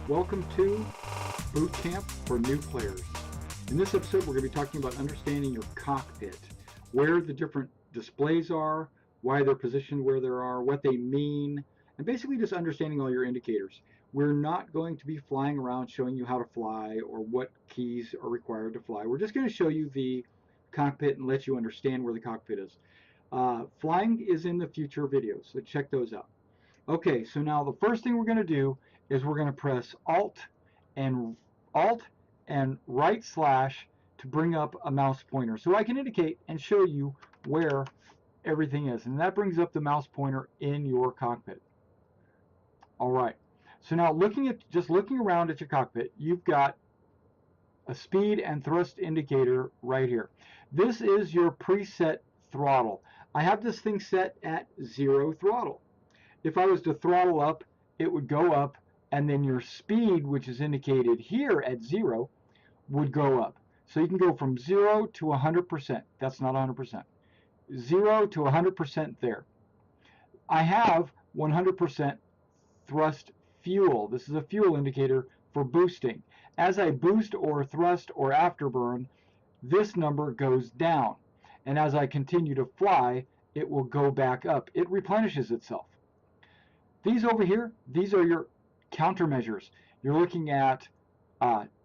Welcome to Boot Camp for New Players. In this episode, we're going to be talking about understanding your cockpit, where the different displays are, why they're positioned where they are, what they mean, and basically just understanding all your indicators. We're not going to be flying around showing you how to fly or what keys are required to fly. We're just going to show you the cockpit and let you understand where the cockpit is. Flying is in the future videos, so check those out. Okay, so now the first thing we're going to do is we're going to press Alt and right slash to bring up a mouse pointer so I can indicate and show you where everything is, and that brings up the mouse pointer in your cockpit. All right, so now looking around at your cockpit, you've got a speed and thrust indicator right here. This is your preset throttle. I have this thing set at 0 throttle. If I was to throttle up, it would go up, and then your speed, which is indicated here at 0, would go up. So you can go from 0 to 100%. That's not 100%. 0 to 100% there. I have 100% thrust fuel. This is a fuel indicator for boosting. As I boost or thrust or afterburn, this number goes down. And as I continue to fly, it will go back up. It replenishes itself. These over here, these are your countermeasures. You're looking at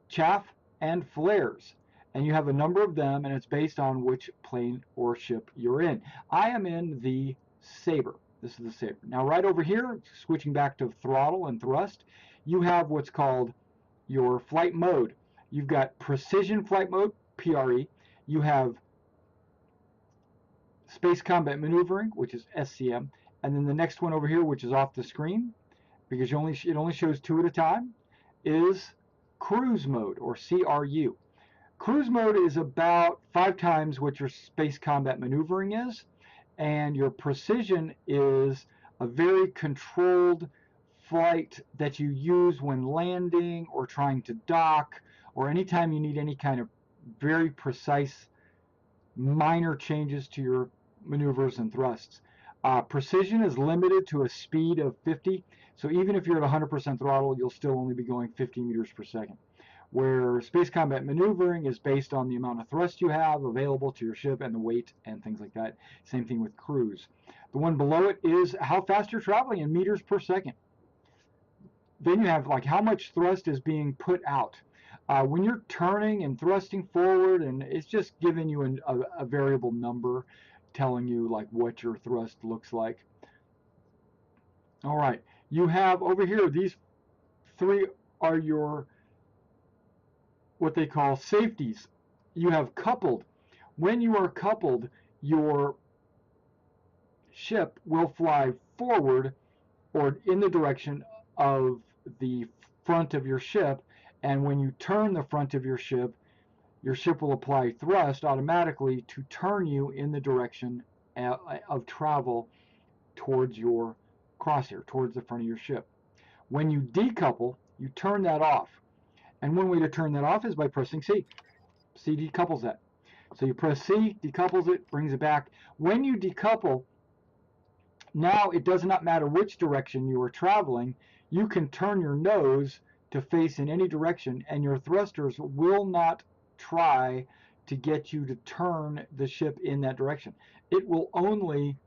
chaff and flares, and you have a number of them, and it's based on which plane or ship you're in. I am in the Sabre. This is the Sabre. Now right over here, switching back to throttle and thrust, you have what's called your flight mode. You've got precision flight mode, PRE. You have space combat maneuvering, which is SCM. And then the next one over here, which is off the screen, because it only shows 2 at a time, is cruise mode, or CRU. Cruise mode is about 5 times what your space combat maneuvering is, and your precision is a very controlled flight that you use when landing or trying to dock, or anytime you need any kind of very precise minor changes to your maneuvers and thrusts. Precision is limited to a speed of 50, so even if you're at 100% throttle, you'll still only be going 50 meters per second. Where space combat maneuvering is based on the amount of thrust you have available to your ship and the weight and things like that. Same thing with cruise. The one below it is how fast you're traveling in meters per second. Then you have like how much thrust is being put out. When you're turning and thrusting forward, and it's just giving you a variable number, telling you like what your thrust looks like. All right, you have over here, these 3 are your what they call safeties. You have coupled. When you are coupled, your ship will fly forward or in the direction of the front of your ship, and when you turn the front of your ship will apply thrust automatically to turn you in the direction of travel towards your crosshair, towards the front of your ship. When you decouple, you turn that off. And one way to turn that off is by pressing C. C decouples that. So you press C, decouples it, brings it back. When you decouple, now it does not matter which direction you are traveling. You can turn your nose to face in any direction, and your thrusters will not try to get you to turn the ship in that direction. It will only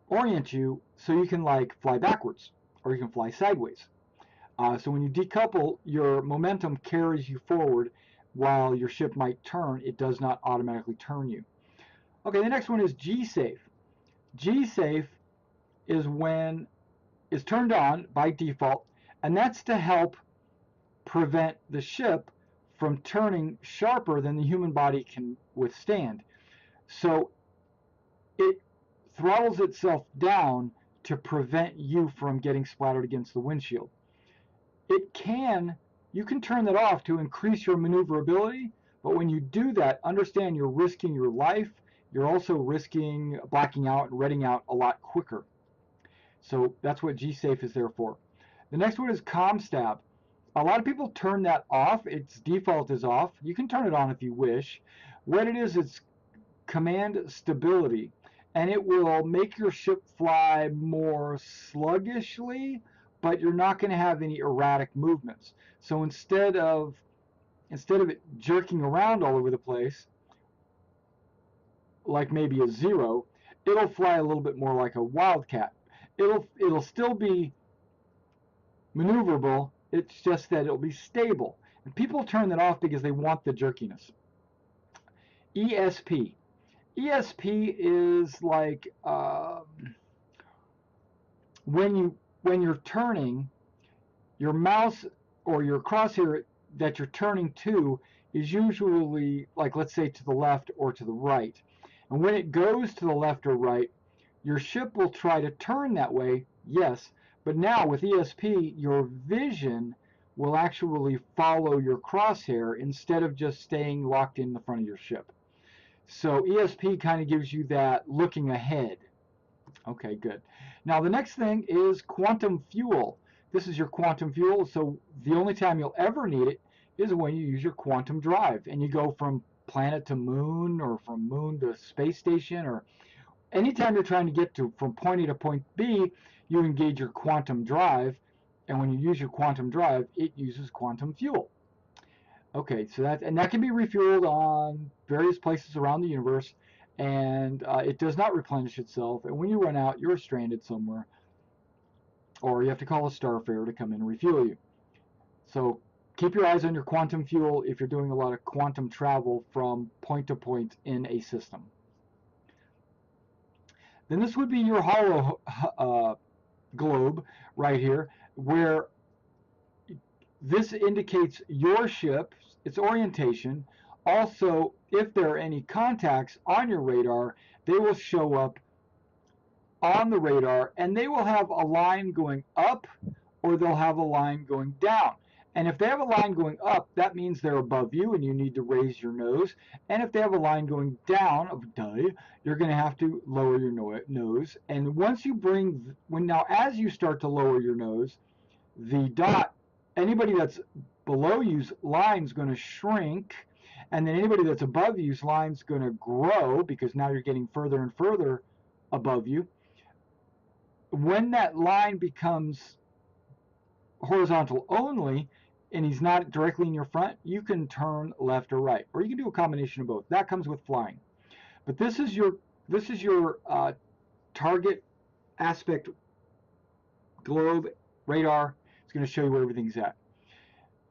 orient you so you can like fly backwards or you can fly sideways. So when you decouple, your momentum carries you forward while your ship might turn. It does not automatically turn you. Okay, the next one is G-Safe. G-Safe is when it's turned on by default, and that's to help prevent the ship from turning sharper than the human body can withstand. So it throttles itself down to prevent you from getting splattered against the windshield. You can turn that off to increase your maneuverability, but when you do that, understand you're risking your life. You're also risking blacking out and redding out a lot quicker. So that's what G-Safe is there for. The next one is ComStab. A lot of people turn that off. Its default is off. You can turn it on if you wish. What it is, it's command stability, and it will make your ship fly more sluggishly but you're not going to have any erratic movements. So instead of it jerking around all over the place, like maybe a 0, it'll fly a little bit more like a wildcat. It'll still be maneuverable. It's just that it'll be stable. And people turn that off because they want the jerkiness. ESP. ESP is like when you're turning, your mouse or your crosshair that you're turning to is usually, like, let's say to the left or to the right. And when it goes to the left or right, your ship will try to turn that way, yes, but now with ESP, your vision will actually follow your crosshair instead of just staying locked in the front of your ship. So ESP kind of gives you that looking ahead. Okay, good. Now the next thing is quantum fuel. This is your quantum fuel, so the only time you'll ever need it is when you use your quantum drive and you go from planet to moon or from moon to space station, or anytime you're trying to get to from point A to point B, you engage your quantum drive, and when you use your quantum drive, it uses quantum fuel. Okay, so that can be refueled on various places around the universe, and it does not replenish itself. And when you run out, you're stranded somewhere, or you have to call a starfarer to come in and refuel you. So keep your eyes on your quantum fuel if you're doing a lot of quantum travel from point to point in a system. Then this would be your hollow globe right here, where this indicates your ship, its orientation. Also, if there are any contacts on your radar, they will show up on the radar, and they will have a line going up or they'll have a line going down. And if they have a line going up, that means they're above you and you need to raise your nose. And if they have a line going down, you're going to have to lower your nose. And once you as you start to lower your nose, the dot, anybody that's below you's line's going to shrink, and then anybody that's above you's line's going to grow because now you're getting further and further above you. When that line becomes horizontal only and he's not directly in your front, you can turn left or right, or you can do a combination of both. That comes with flying. But this is your target aspect globe radar. It's going to show you where everything's at.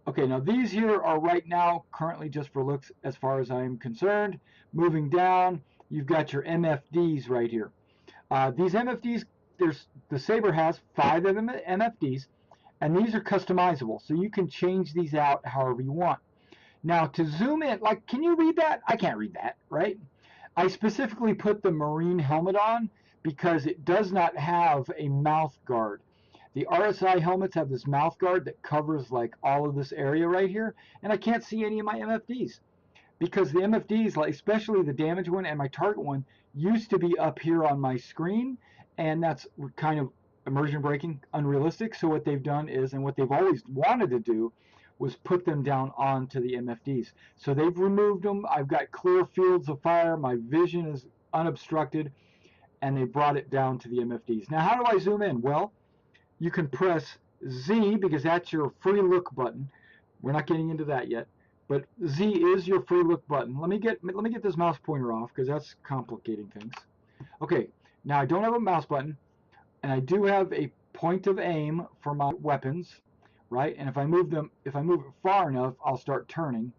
Okay, now these here are right now currently just for looks as far as I'm concerned. Moving down, you've got your MFDs right here. These MFDs, the Sabre has 5 of them MFDs, and these are customizable, so you can change these out however you want. Now to zoom in, like, can you read that? I can't read that, right? I specifically put the Marine helmet on because it does not have a mouth guard. The RSI helmets have this mouth guard that covers like all of this area right here, and I can't see any of my MFDs because the MFDs, like especially the damage one and my target one, used to be up here on my screen, and that's kind of immersion breaking, unrealistic. So what they've done is, and what they've always wanted to do, was put them down onto the MFDs. So they've removed them. I've got clear fields of fire. My vision is unobstructed, and they brought it down to the MFDs. Now, how do I zoom in? Well, you can press Z because that's your free look button. We're not getting into that yet, but Z is your free look button. Let me get this mouse pointer off because that's complicating things. Okay, now I don't have a mouse button, and I do have a point of aim for my weapons, right? And if I move it far enough, I'll start turning.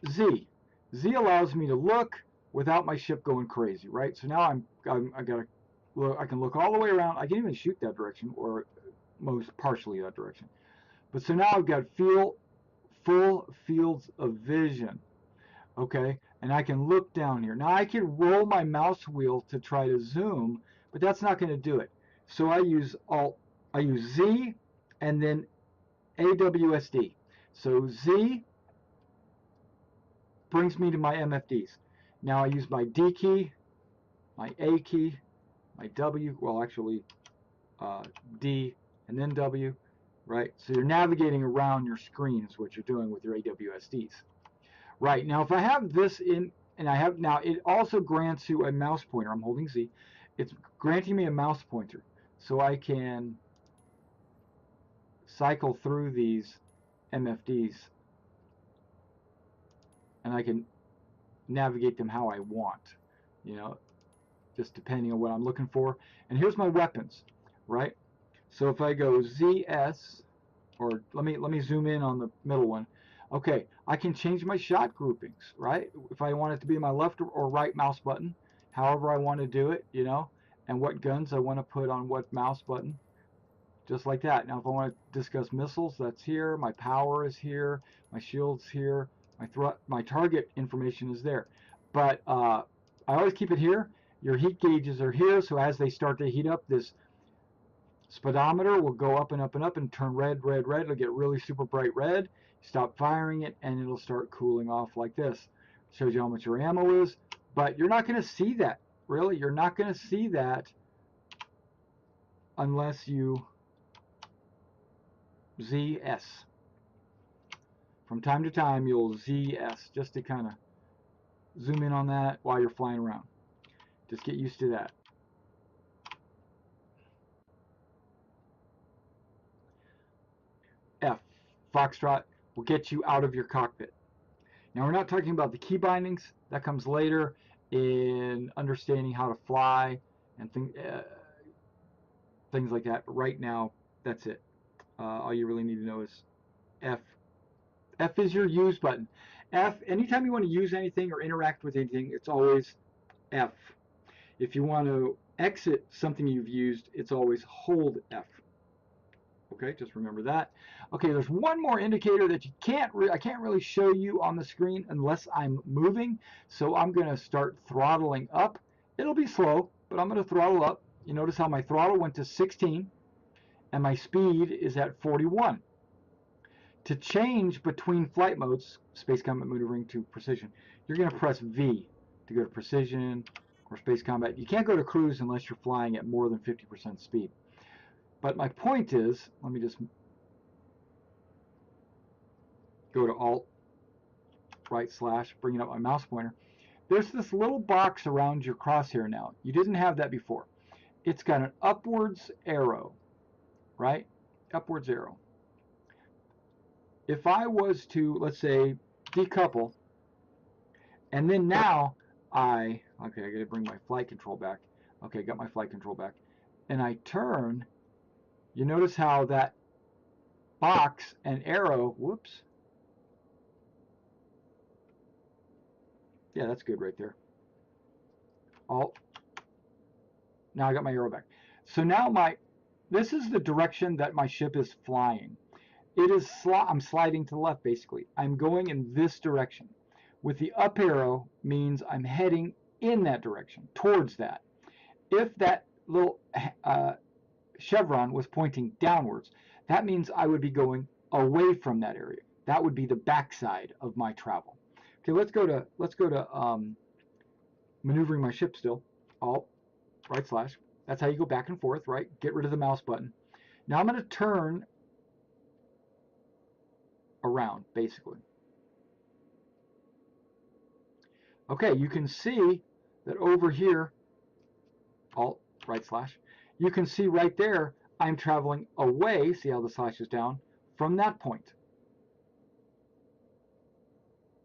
Z allows me to look without my ship going crazy, right? So now I can look all the way around. I can even shoot that direction, or most partially that direction. But so now I've got full fields of vision, okay? And I can look down here. Now I can roll my mouse wheel to try to zoom, but that's not going to do it. So I use Z and then AWSD. So Z brings me to my MFDs. Now I use my D key, my A key, my W, well actually D and then W, right? So you're navigating around your screen is what you're doing with your AWSDs. Right, now if I have this in, and I have now, it also grants you a mouse pointer. I'm holding Z. It's granting me a mouse pointer, so I can cycle through these MFDs and I can navigate them how I want, you know, just depending on what I'm looking for. And here's my weapons, right? So if I go ZS, or let me zoom in on the middle one. Okay, I can change my shot groupings, right? If I want it to be my left or right mouse button, however I want to do it, you know, and what guns I want to put on what mouse button, just like that. Now, if I want to discuss missiles, that's here. My power is here. My shield's here. My target information is there. But I always keep it here. Your heat gauges are here, so as they start to heat up, this speedometer will go up and up and up and turn red, red, red. It'll get really super bright red. Stop firing it, and it'll start cooling off like this. Shows you how much your ammo is, but you're not going to see that. Really, you're not going to see that unless you ZS. From time to time, you'll ZS just to kind of zoom in on that while you're flying around. Just get used to that. F, Foxtrot, will get you out of your cockpit. Now, we're not talking about the key bindings. That comes later in understanding how to fly and things like that. But right now, that's it. All you really need to know is F. F is your use button. F, anytime you want to use anything or interact with anything, it's always F. If you want to exit something you've used, it's always hold F. Okay, just remember that. Okay, there's one more indicator that I can't really show you on the screen unless I'm moving. So I'm going to start throttling up. It'll be slow, but I'm going to throttle up. You notice how my throttle went to 16 and my speed is at 41. To change between flight modes, space combat maneuvering to precision, you're going to press V to go to precision or space combat. You can't go to cruise unless you're flying at more than 50% speed. But my point is, let me just go to Alt, right slash, bringing up my mouse pointer. There's this little box around your crosshair now. You didn't have that before. It's got an upwards arrow, right? Upwards arrow. If I was to, let's say, decouple, and then now okay, I gotta bring my flight control back. Okay, got my flight control back. And I turn, you notice how that box and arrow, whoops. Yeah, that's good right there. Alt. Now I got my arrow back. So now this is the direction that my ship is flying. I'm sliding to the left basically. I'm going in this direction. With the up arrow means I'm heading in that direction, towards that. If that little chevron was pointing downwards, that means I would be going away from that area. That would be the backside of my travel. Okay, let's go to maneuvering my ship still. Alt, right slash. That's how you go back and forth, right? Get rid of the mouse button. Now I'm going to turn around, basically. Okay, you can see that over here, Alt, right slash, you can see right there, I'm traveling away, see how the slash is down, from that point.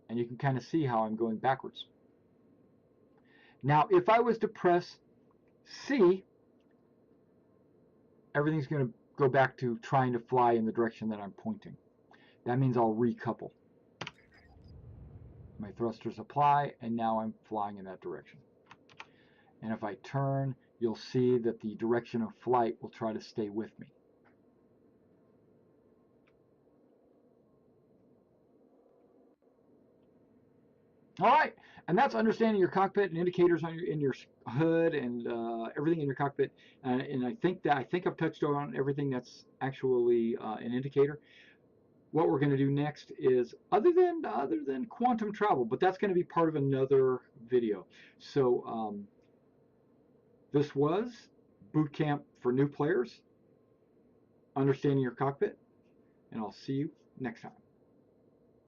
And you can kind of see how I'm going backwards. Now, if I was to press C, everything's going to go back to trying to fly in the direction that I'm pointing. That means I'll recouple. My thrusters apply, and now I'm flying in that direction. And if I turn, you'll see that the direction of flight will try to stay with me. All right, and that's understanding your cockpit and indicators in your hood and everything in your cockpit. And I think I've touched on everything that's actually an indicator. What we're going to do next is other than quantum travel, but that's going to be part of another video. So this was boot camp for new players, understanding your cockpit, and I'll see you next time.